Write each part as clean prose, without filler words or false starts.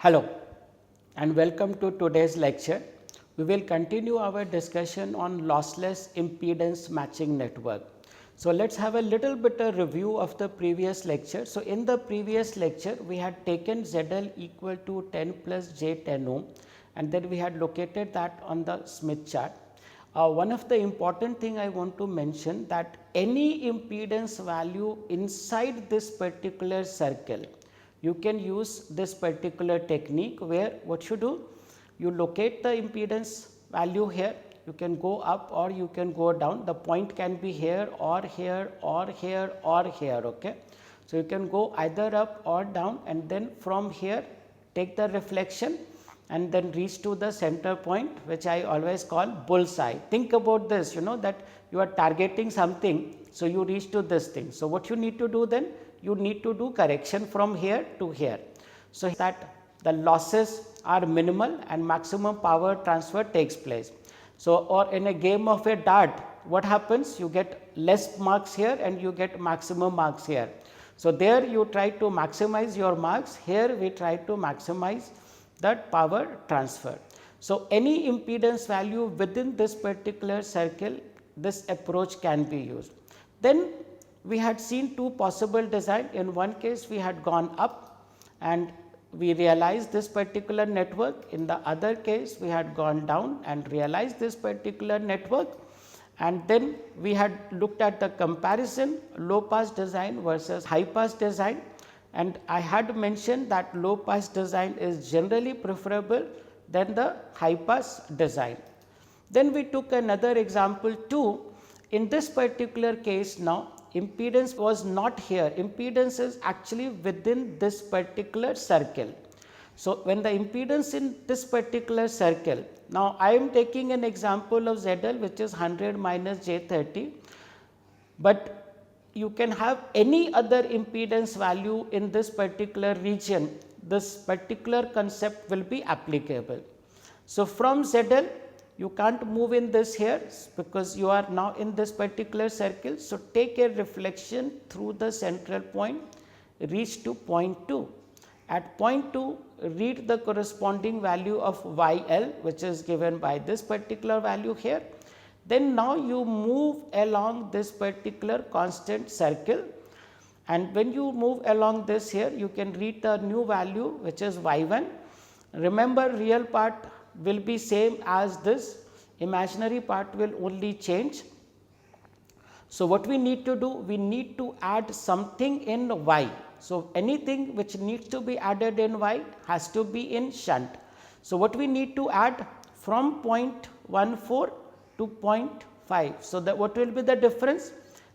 Hello and welcome to today's lecture. We will continue our discussion on lossless impedance matching network. So, let us have a little bit of review of the previous lecture. So, in the previous lecture we had taken ZL equal to 10 plus j 10 ohm and then we had located that on the Smith chart. One of the important thing I want to mention that any impedance value inside this particular circle, you can use this particular technique where what you do, you locate the impedance value here, you can go up or you can go down, the point can be here or here or here or here. Okay. So, you can go either up or down and then from here take the reflection and then reach to the center point, which I always call bullseye. Think about this, that you are targeting something, so you reach to this thing. So, what you need to do then? You need to do correction from here to here. So, that the losses are minimal and maximum power transfer takes place. So, or in a game of a dart, what happens? You get less marks here and you get maximum marks here. So, there you try to maximize your marks, here we try to maximize that power transfer. So, any impedance value within this particular circle, this approach can be used. Then we had seen two possible design. In one case we had gone up and we realized this particular network. In the other case we had gone down and realized this particular network, and then we had looked at the comparison low pass design versus high pass design, and I had mentioned that low pass design is generally preferable than the high pass design. Then we took another example too. In this particular case now, impedance was not here, impedance is actually within this particular circle. So, when the impedance in this particular circle, now I am taking an example of ZL which is 100 minus j 30, but you can have any other impedance value in this particular region, this particular concept will be applicable. So, from ZL you can't move in this here because you are now in this particular circle. So, take a reflection through the central point, reach to point 2. At point 2, read the corresponding value of YL, which is given by this particular value here. Then now you move along this particular constant circle, and when you move along this here, you can read the new value which is Y1. Remember, real part will be same as this, imaginary part will only change. So, what we need to do? We need to add something in Y. So, anything which needs to be added in Y has to be in shunt. So, what we need to add from 0.14 to 0.5. So, what will be the difference?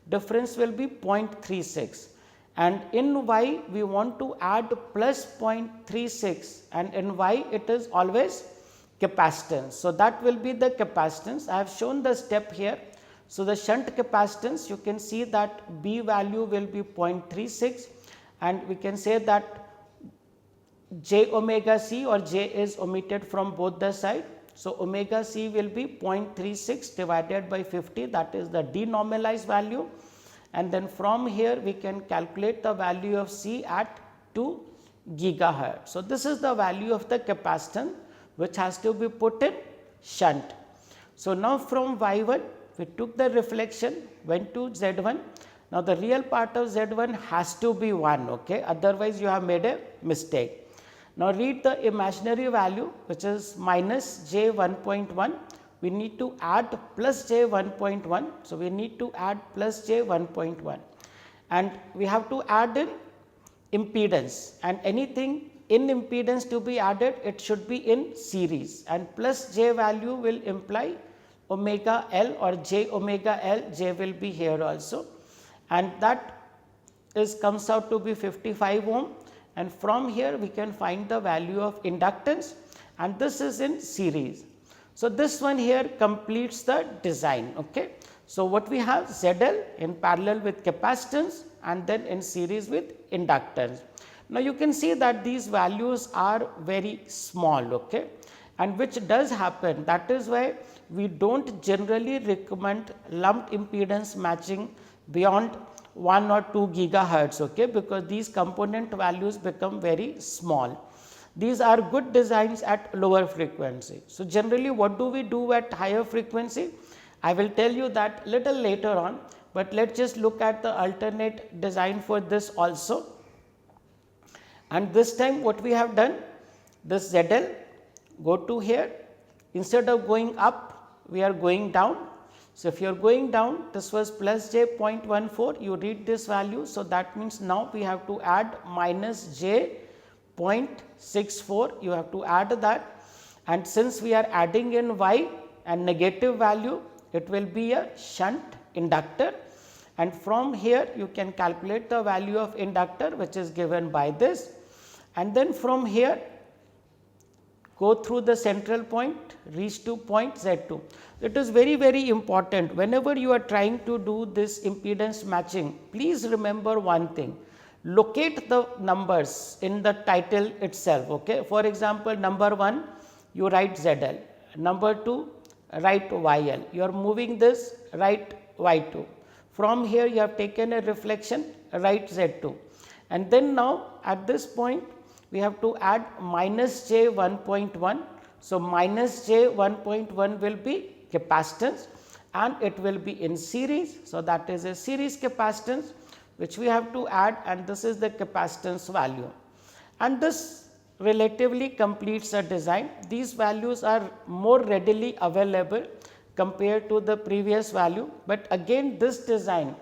Difference will be 0.36, and in Y we want to add plus 0.36, and in Y it is always capacitance. So, that will be the capacitance. I have shown the step here. So, the shunt capacitance, you can see that B value will be 0.36, and we can say that j omega c or j is omitted from both the side. So, omega c will be 0.36 divided by 50, that is the denormalized value, and then from here we can calculate the value of c at 2 gigahertz. So, this is the value of the capacitance which has to be put in shunt. So, now from Y1 we took the reflection, went to Z1. Now, the real part of Z1 has to be 1, okay? Otherwise you have made a mistake. Now, read the imaginary value which is minus j 1.1, we need to add plus j 1.1. So, we need to add plus j 1.1, and we have to add in impedance, and anything in impedance to be added, it should be in series, and plus j value will imply omega L or j omega L, j will be here also, and that is comes out to be 55 ohm. And from here we can find the value of inductance, and this is in series. So, this one here completes the design. Okay. So, what we have ZL in parallel with capacitance and then in series with inductance. Now, you can see that these values are very small, okay, and which does happen. That is why we do not generally recommend lumped impedance matching beyond 1 or 2 gigahertz, okay, because these component values become very small. these are good designs at lower frequency. So, generally what do we do at higher frequency? I will tell you that little later on, but let us just look at the alternate design for this also. And this time what we have done, this ZL, go to here, instead of going up, we are going down. So, if you are going down, this was plus j 0.14, you read this value. So, that means now we have to add minus j 0.64, you have to add that, and since we are adding in y and negative value, it will be a shunt inductor, and from here you can calculate the value of inductor, which is given by this, and then from here go through the central point, reach to point Z2. It is very important, whenever you are trying to do this impedance matching, please remember one thing, locate the numbers in the title itself. Okay. For example, number 1 you write ZL, number 2 write YL, you are moving this, write Y2. From here you have taken a reflection, write Z2, and then now at this point we have to add minus j 1.1. So, minus j 1.1 will be capacitance and it will be in series. So, that is a series capacitance which we have to add, and this is the capacitance value, and this relatively completes a design. These values are more readily available compared to the previous value, but again this design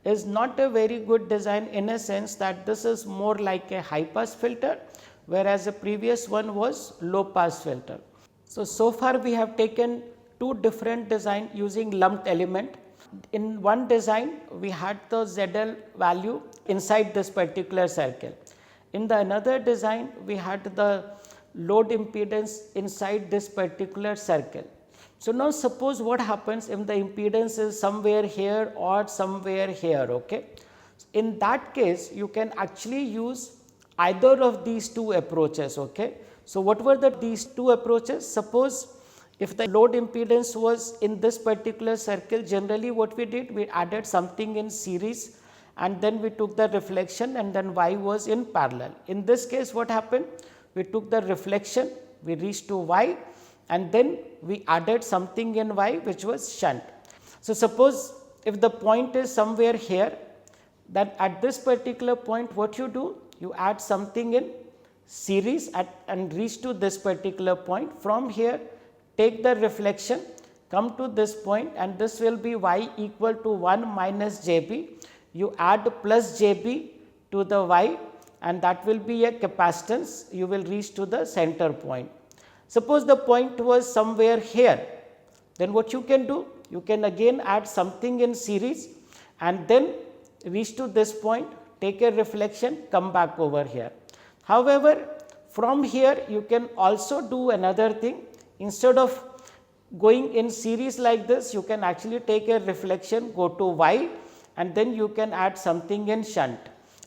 is not a very good design in a sense that this is more like a high pass filter, whereas the previous one was low pass filter. So far we have taken two different design using lumped element. In one design we had the ZL value inside this particular circle. In the another design we had the load impedance inside this particular circle. So, now suppose what happens if the impedance is somewhere here or somewhere here. Okay. In that case you can actually use either of these two approaches. Okay. So, what were these two approaches? Suppose if the load impedance was in this particular circle, generally what we did, we added something in series and then we took the reflection and then y was in parallel. In this case what happened? We took the reflection, we reached to y, and then we added something in y which was shunt. So, suppose if the point is somewhere here, then at this particular point what you do? You add something in series and reach to this particular point. From here take the reflection, come to this point, and this will be y equal to 1 minus jb. You add plus jb to the y and that will be a capacitance, you will reach to the center point. Suppose the point was somewhere here, then what you can do? You can again add something in series and then reach to this point, take a reflection, come back over here. However, from here you can also do another thing. Instead of going in series like this, you can actually take a reflection, go to y, and then you can add something in shunt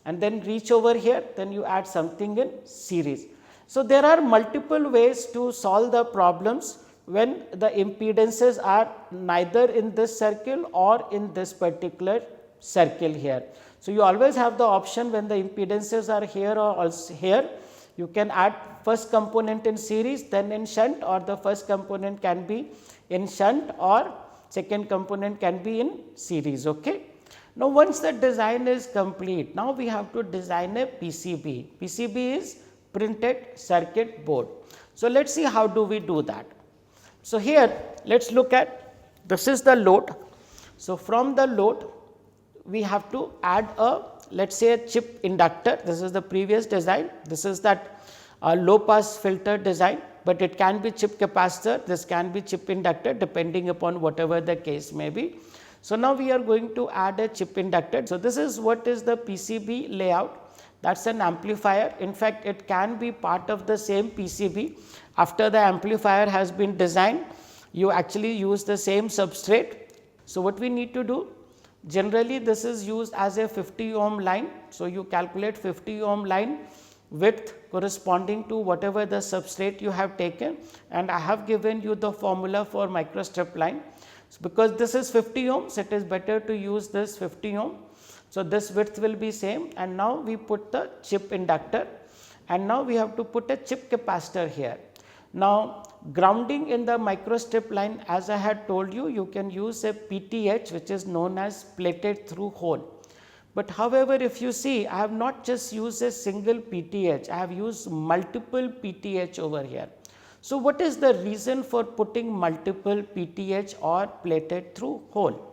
and then reach over here, then you add something in series. So, there are multiple ways to solve the problems when the impedances are neither in this circle or in this particular circle here. So, you always have the option when the impedances are here or also here, you can add first component in series, then in shunt, or the first component can be in shunt or second component can be in series. Okay. Now, once the design is complete, now we have to design a PCB. PCB is printed circuit board. So, let us see how do we do that. So, here let us look at, this is the load. So, from the load we have to add a, let us say, a chip inductor. This is the previous design, this is that low pass filter design, but it can be chip capacitor, this can be chip inductor depending upon whatever the case may be. So, now we are going to add a chip inductor. So, this is what is the PCB layout. That is an amplifier. In fact, it can be part of the same PCB. After the amplifier has been designed, you actually use the same substrate. So, what we need to do? Generally, this is used as a 50 ohm line. So, you calculate 50 ohm line width corresponding to whatever the substrate you have taken, and I have given you the formula for microstrip line. So, because this is 50 ohms, it is better to use this 50 ohm. So, this width will be same, and now we put the chip inductor, and now we have to put a chip capacitor here. Now, grounding in the microstrip line, as I had told you, you can use a PTH, which is known as plated through hole. But however, if you see, I have not just used a single PTH, I have used multiple PTH over here. So, what is the reason for putting multiple PTH or plated through hole?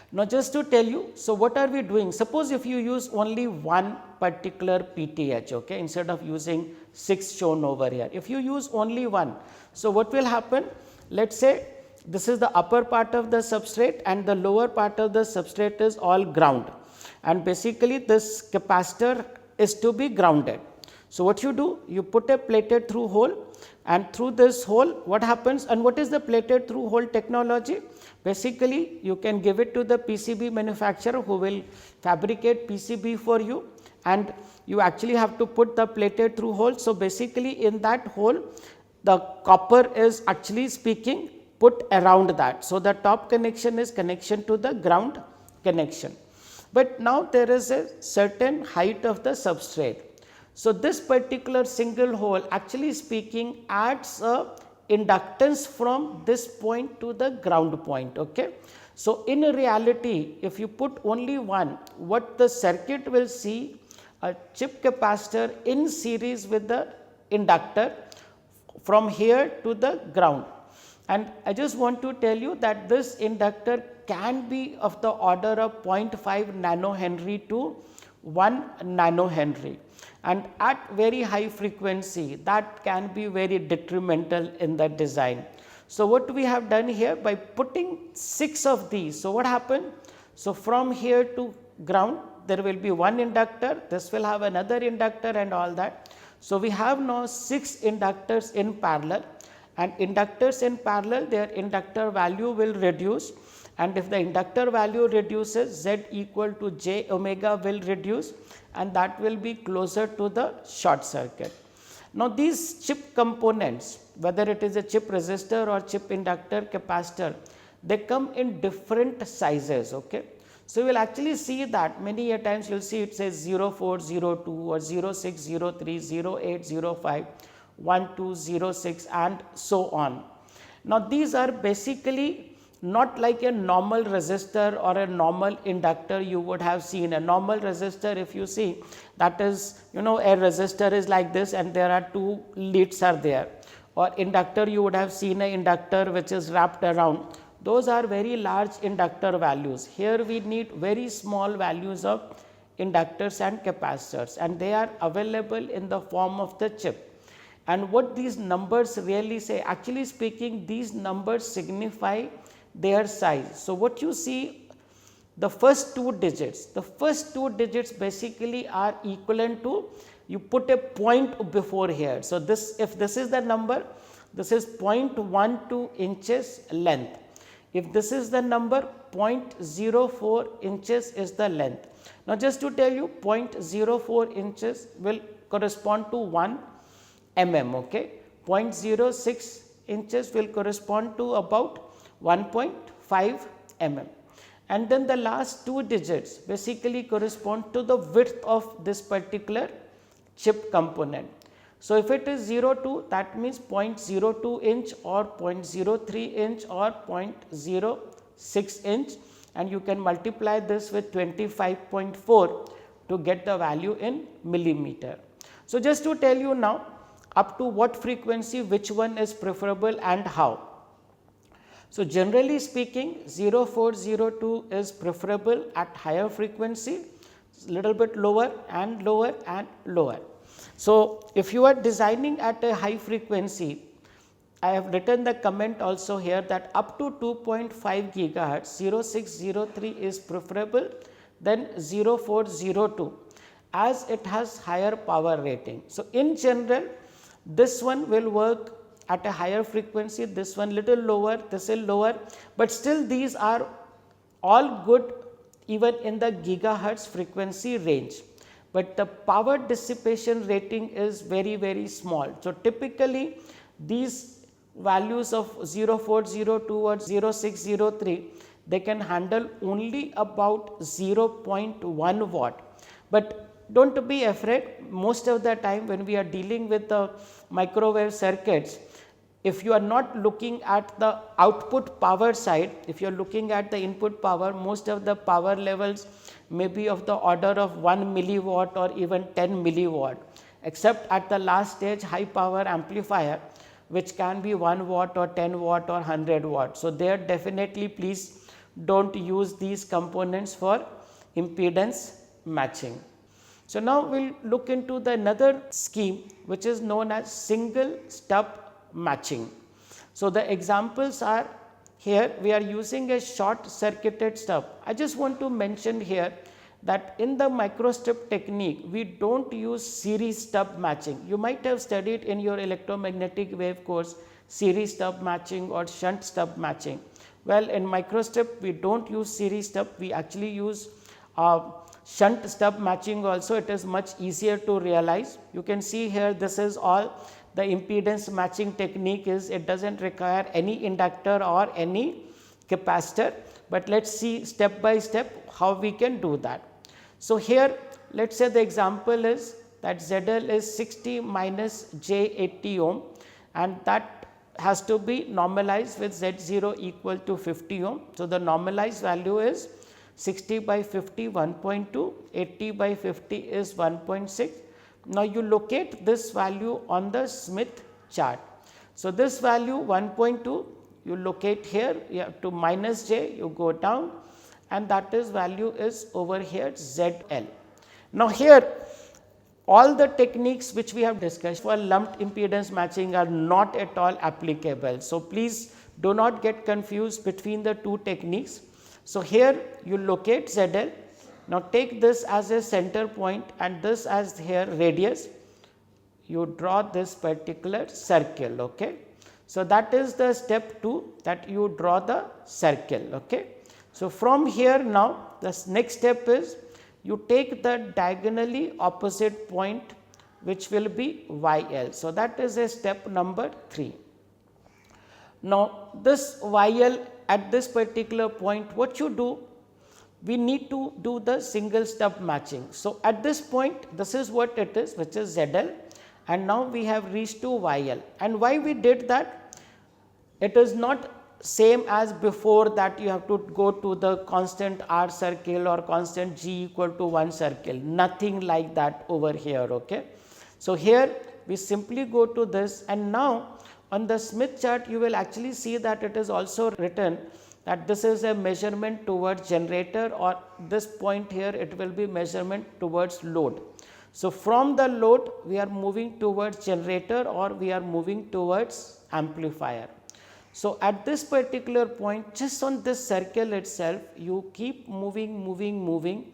Now, just to tell you, so what are we doing? Suppose if you use only one particular PTH, okay, instead of using 6 shown over here. If you use only one, so what will happen? Let us say this is the upper part of the substrate and the lower part of the substrate is all ground, and basically this capacitor is to be grounded. So, what you do? You put a plated through hole, and through this hole what happens, and what is the plated through hole technology? Basically, you can give it to the PCB manufacturer who will fabricate PCB for you, and you actually have to put the plated through hole. So, basically in that hole the copper is actually speaking put around that. So, the top connection is connection to the ground connection, but now there is a certain height of the substrate. So, this particular single hole actually speaking adds a inductance from this point to the ground point. Okay. So, in reality, if you put only one, what the circuit will see, a chip capacitor in series with the inductor from here to the ground. And I just want to tell you that this inductor can be of the order of 0.5 nanohenry to 1 nanohenry, and at very high frequency that can be very detrimental in the design. So, what we have done here by putting 6 of these, so what happened? So, from here to ground there will be one inductor, this will have another inductor and all that. So, we have now 6 inductors in parallel, and inductors in parallel, their inductor value will reduce, and if the inductor value reduces, Z equal to j omega will reduce, and that will be closer to the short circuit. Now, these chip components, whether it is a chip resistor or chip inductor capacitor, they come in different sizes. Okay. So, you will actually see that many a times you will see it says 0402 or 0603, 0805, 1206 and so on. Now, these are basically not like a normal resistor or a normal inductor you would have seen. A normal resistor, if you see, that is, a resistor is like this and there are 2 leads are there, or inductor you would have seen a inductor which is wrapped around. Those are very large inductor values. Here we need very small values of inductors and capacitors, and they are available in the form of the chip. And what these numbers really say, actually speaking, these numbers signify their size. So, what you see, the first 2 digits basically are equivalent to, you put a point before here. So, this, if this is the number, this is 0.12 inches length. If this is the number, 0.04 inches is the length. Now, just to tell you, 0.04 inches will correspond to 1 mm. Okay. 0.06 inches will correspond to about 1.5 mm, and then the last 2 digits basically correspond to the width of this particular chip component. So, if it is 02, that means 0.02 inch or 0.03 inch or 0.06 inch, and you can multiply this with 25.4 to get the value in millimeter. So, just to tell you now up to what frequency which one is preferable and how. So, generally speaking, 0402 is preferable at higher frequency, little bit lower and lower and lower. So, if you are designing at a high frequency, I have written the comment also here that up to 2.5 gigahertz 0603 is preferable than 0402 as it has higher power rating. So, in general, this one will work at a higher frequency, this one little lower, this is lower, but still these are all good even in the gigahertz frequency range, but the power dissipation rating is very small. So, typically these values of 0402 or 0603, they can handle only about 0.1 watt, but don't be afraid. Most of the time when we are dealing with the microwave circuits, if you are not looking at the output power side, if you are looking at the input power, most of the power levels may be of the order of 1 milliwatt or even 10 milliwatt, except at the last stage high power amplifier, which can be 1 watt or 10 watt or 100 watt. So, there definitely please do not use these components for impedance matching. So, now we will look into the another scheme which is known as single stub matching. So, the examples are here we are using a short circuited stub. I just want to mention here that in the microstrip technique we do not use series stub matching. You might have studied in your electromagnetic wave course series stub matching or shunt stub matching. Well, in microstrip we do not use series stub, we actually use shunt stub matching also. It is much easier to realize. You can see here this is all the impedance matching technique is, it does not require any inductor or any capacitor, but let us see step by step how we can do that. So, here let us say the example is that ZL is 60 minus J 80 ohm, and that has to be normalized with Z0 equal to 50 ohm. So, the normalized value is 60 by 50 1.2, 80 by 50 is 1.6. Now, you locate this value on the Smith chart. So, this value 1.2 you locate here, you have to minus J, you go down, and that is value is over here ZL. Now, here all the techniques which we have discussed for lumped impedance matching are not at all applicable. So, please do not get confused between the two techniques. So, here you locate ZL. Now, take this as a center point and this as here radius, you draw this particular circle. Okay. So, that is the step 2, that you draw the circle. Okay. So, from here now the next step is you take the diagonally opposite point which will be YL. So, that is a step number 3. Now, this YL at this particular point, what you do? We need to do the single stub matching. So, at this point this is what it is, which is ZL, and now we have reached to YL. And why we did that? It is not same as before that you have to go to the constant R circle or constant G equal to 1 circle, nothing like that over here. Okay. So, here we simply go to this, and now on the Smith chart you will actually see that it is also written that this is a measurement towards generator, or this point here it will be measurement towards load. So, from the load we are moving towards generator or we are moving towards amplifier. So, at this particular point just on this circle itself you keep moving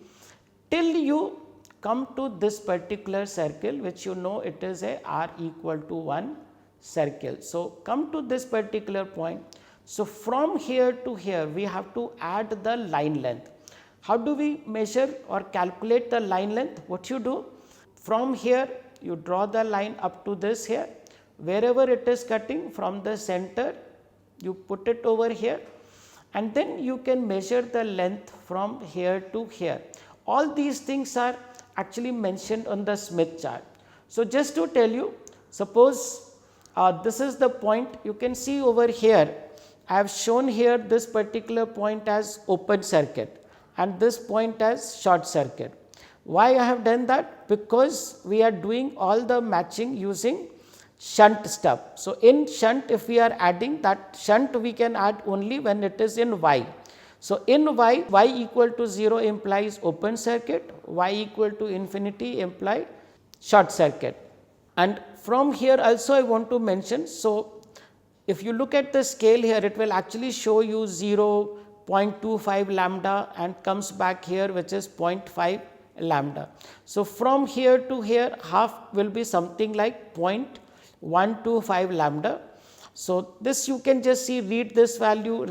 till you come to this particular circle, which you know it is a R equal to 1 circle. So, come to this particular point. So, from here to here we have to add the line length. How do we measure or calculate the line length? What you do? From here you draw the line up to this here, wherever it is cutting from the center you put it over here, and then you can measure the length from here to here. All these things are actually mentioned on the Smith chart. So, just to tell you, suppose this is the point, you can see over here I have shown here this particular point as open circuit and this point as short circuit. Why I have done that? Because we are doing all the matching using shunt stub. So, in shunt if we are adding that shunt we can add only when it is in Y. So, in Y equal to 0 implies open circuit, Y equal to infinity implies short circuit. And from here also I want to mention, so if you look at the scale here it will actually show you 0.25 lambda and comes back here which is 0.5 lambda. So, from here to here half will be something like 0.125 lambda. So, this you can just see, read this value,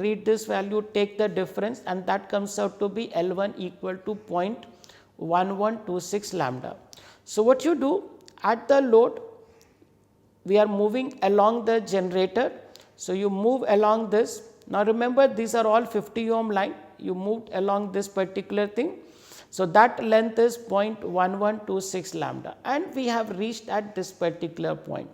take the difference, and that comes out to be L1 equal to 0.1126 lambda. So, what you do at the load, we are moving along the generator. So, you move along this. Now, remember these are all 50 ohm line, you moved along this particular thing. So, that length is 0.1126 lambda and we have reached at this particular point.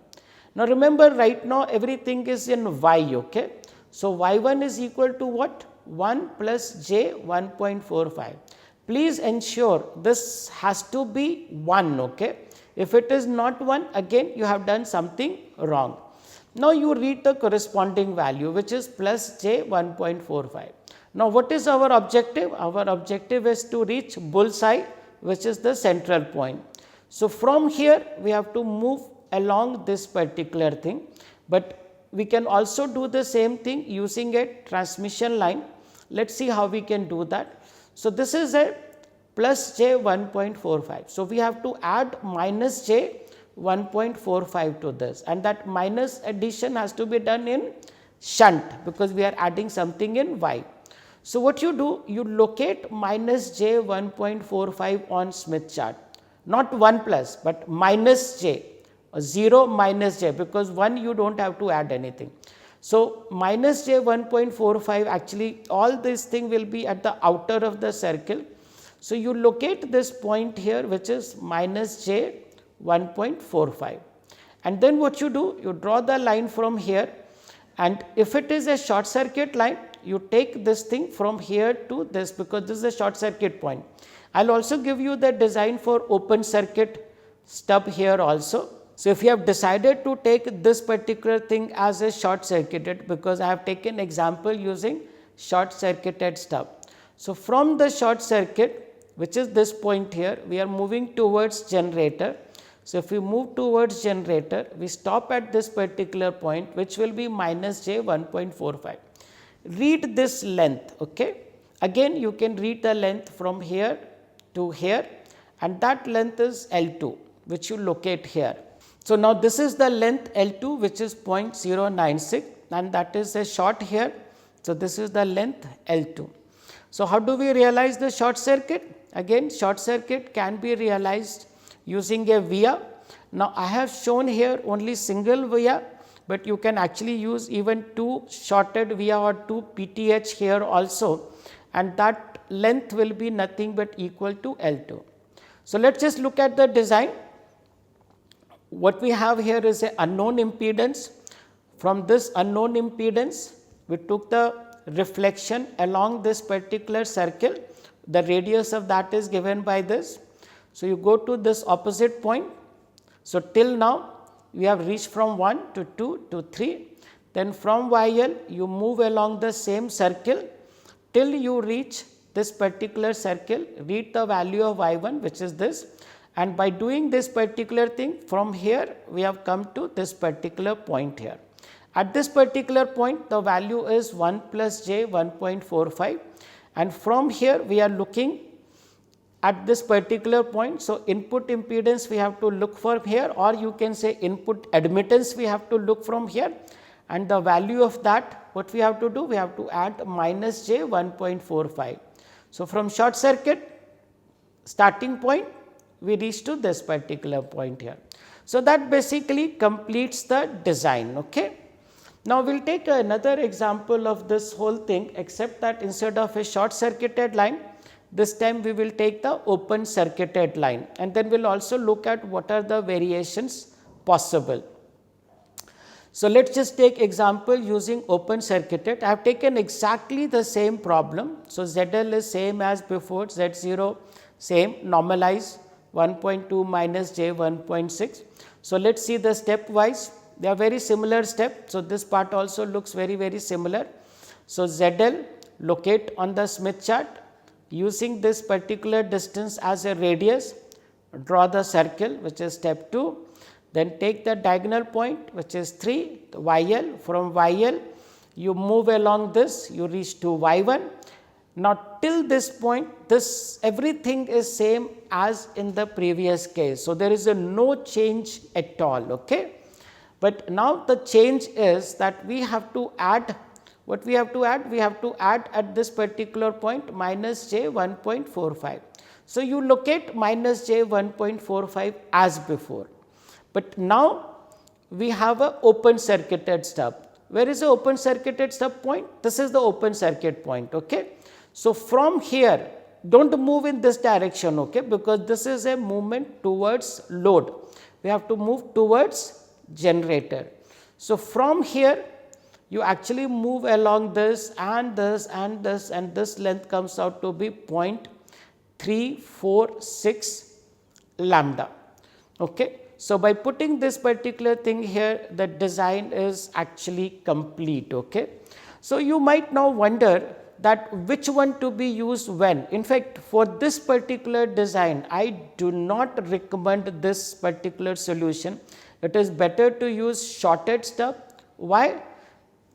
Now, remember right now everything is in y, okay. So, y1 is equal to what? 1 plus j 1.45. Please ensure this has to be 1, okay. If it is not 1, again you have done something wrong. Now, you read the corresponding value which is plus j 1.45. Now, what is our objective? Our objective is to reach bullseye, which is the central point. So, from here we have to move along this particular thing, but we can also do the same thing using a transmission line. Let us see how we can do that. So, this is a plus j 1.45. So, we have to add minus j 1.45 to this, and that minus addition has to be done in shunt because we are adding something in y. So, what you do? You locate minus j 1.45 on Smith chart, not 1 plus, but minus j, 0 minus j, because 1 you do not have to add anything. So, minus j 1.45, actually all this thing will be at the outer of the circle. So, you locate this point here which is minus j 1.45, and then what you do? You draw the line from here, and if it is a short circuit line, you take this thing from here to this, because this is a short circuit point. I will also give you the design for open circuit stub here also. So, if you have decided to take this particular thing as a short circuited, because I have taken example using short circuited stub. So, from the short circuit, which is this point here, we are moving towards generator. So, if we move towards generator, we stop at this particular point which will be minus j 1.45. Read this length, okay. Again you can read the length from here to here, and that length is L2 which you locate here. So, now this is the length L2 which is 0.096, and that is a short here. So, this is the length L2. So, how do we realize the short circuit? Again short circuit can be realized using a via. Now, I have shown here only single via, but you can actually use even 2 shorted via or 2 PTH here also, and that length will be nothing but equal to L2. So, let us just look at the design. What we have here is an unknown impedance. From this unknown impedance, we took the reflection along this particular circle. The radius of that is given by this. So, you go to this opposite point. So, till now we have reached from 1 to 2 to 3, then from YL you move along the same circle till you reach this particular circle, read the value of Y1 which is this, and by doing this particular thing from here we have come to this particular point here. At this particular point the value is 1 plus j 1.45, and from here we are looking at this particular point. So, input impedance we have to look for here, or you can say input admittance we have to look from here, and the value of that what we have to do? We have to add minus j 1.45. So, from short circuit starting point we reach to this particular point here. So, that basically completes the design. Okay. Now, we will take another example of this whole thing, except that instead of a short circuited line, this time we will take the open circuited line, and then we will also look at what are the variations possible. So, let us just take example using open circuited. I have taken exactly the same problem. So, ZL is same as before, Z0 same, normalize 1.2 minus j 1.6. So, let us see the stepwise, they are very similar step. So, this part also looks very similar. So, ZL locate on the Smith chart using this particular distance as a radius, draw the circle which is step 2, then take the diagonal point which is 3, the YL. From YL you move along this, you reach to Y1. Now, till this point this everything is same as in the previous case. So, there is a no change at all. Okay. But now the change is that we have to add, what we have to add? We have to add at this particular point minus j 1.45. So, you locate minus j 1.45 as before, but now we have a open circuited stub. Where is the open circuited stub point? This is the open circuit point. Okay. So, from here do not move in this direction, okay, because this is a movement towards load. We have to move towards generator. So, from here you actually move along this and this and this, and this length comes out to be 0.346 lambda. Okay. So, by putting this particular thing here, the design is actually complete. Okay. So, you might now wonder that which one to be used when. In fact, for this particular design, I do not recommend this particular solution. It is better to use shorted stub. Why?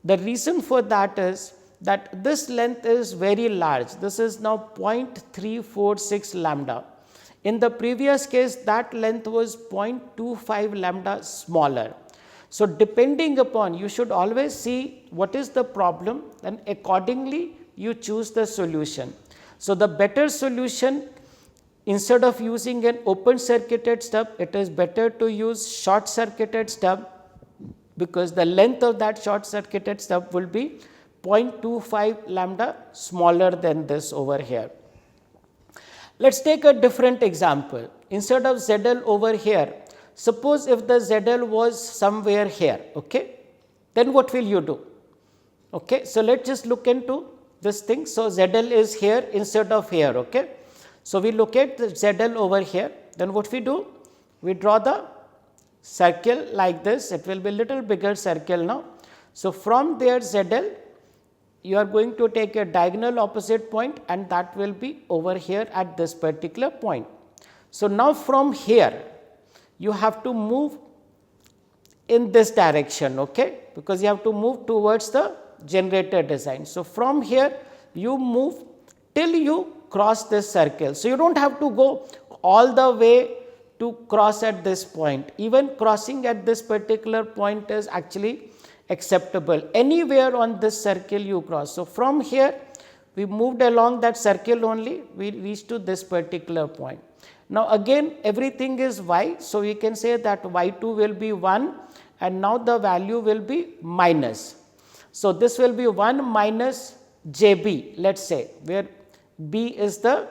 The reason for that is that this length is very large. This is now 0.346 lambda. In the previous case, that length was 0.25 lambda smaller. So, depending upon, you should always see what is the problem, and accordingly you choose the solution. So, the better solution, instead of using an open circuited stub, it is better to use short circuited stub, because the length of that short circuited stub will be 0.25 lambda smaller than this over here. Let us take a different example. Instead of ZL over here, suppose if the ZL was somewhere here, okay, then what will you do? Okay. So, let us just look into this thing. So, ZL is here instead of here. Okay. So, we locate the ZL over here, then what we do? We draw the circle like this, it will be little bigger circle now. So, from there ZL, you are going to take a diagonal opposite point, and that will be over here at this particular point. So, now from here you have to move in this direction, okay, because you have to move towards the generator design. So, from here you move till you cross this circle. So, you do not have to go all the way to cross at this point. Even crossing at this particular point is actually acceptable. Anywhere on this circle you cross. So, from here we moved along that circle only, we reached to this particular point. Now, again everything is y. So, we can say that y2 will be 1, and now the value will be minus. So, this will be 1 minus JB, let us say, where B is the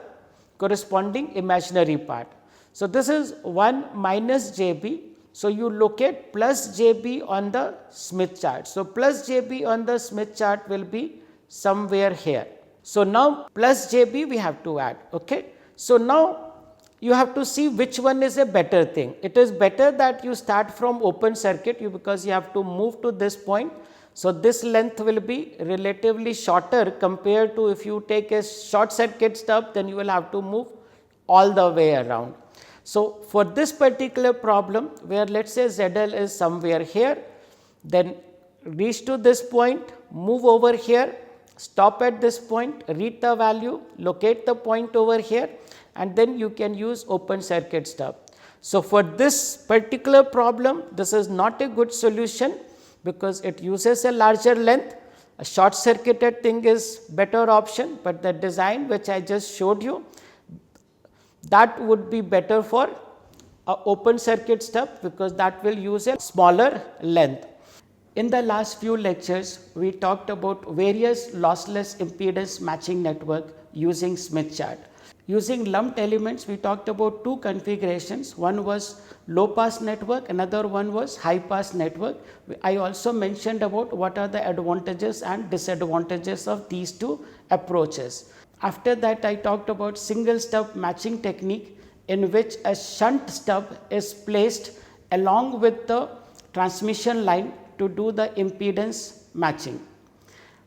corresponding imaginary part. So, this is 1 minus JB. So, you locate plus JB on the Smith chart. So, plus JB on the Smith chart will be somewhere here. So, now plus JB we have to add. Okay. So, now you have to see which one is a better thing. It is better that you start from open circuit, because you have to move to this point. So, this length will be relatively shorter compared to if you take a short circuit stub, then you will have to move all the way around. So, for this particular problem, where let us say ZL is somewhere here, then reach to this point, move over here, stop at this point, read the value, locate the point over here, and then you can use open circuit stub. So, for this particular problem, this is not a good solution, because it uses a larger length. A short circuited thing is better option, but the design which I just showed you, that would be better for a open circuit stub, because that will use a smaller length. In the last few lectures, we talked about various lossless impedance matching network using Smith chart. Using lumped elements, we talked about two configurations. One was low pass network, another one was high pass network. I also mentioned about what are the advantages and disadvantages of these two approaches. After that, I talked about single stub matching technique, in which a shunt stub is placed along with the transmission line to do the impedance matching.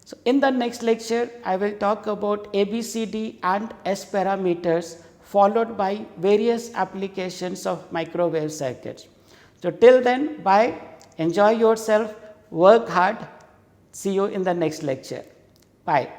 So, in the next lecture, I will talk about ABCD and S parameters, followed by various applications of microwave circuits. So, till then, bye, enjoy yourself, work hard, see you in the next lecture, bye.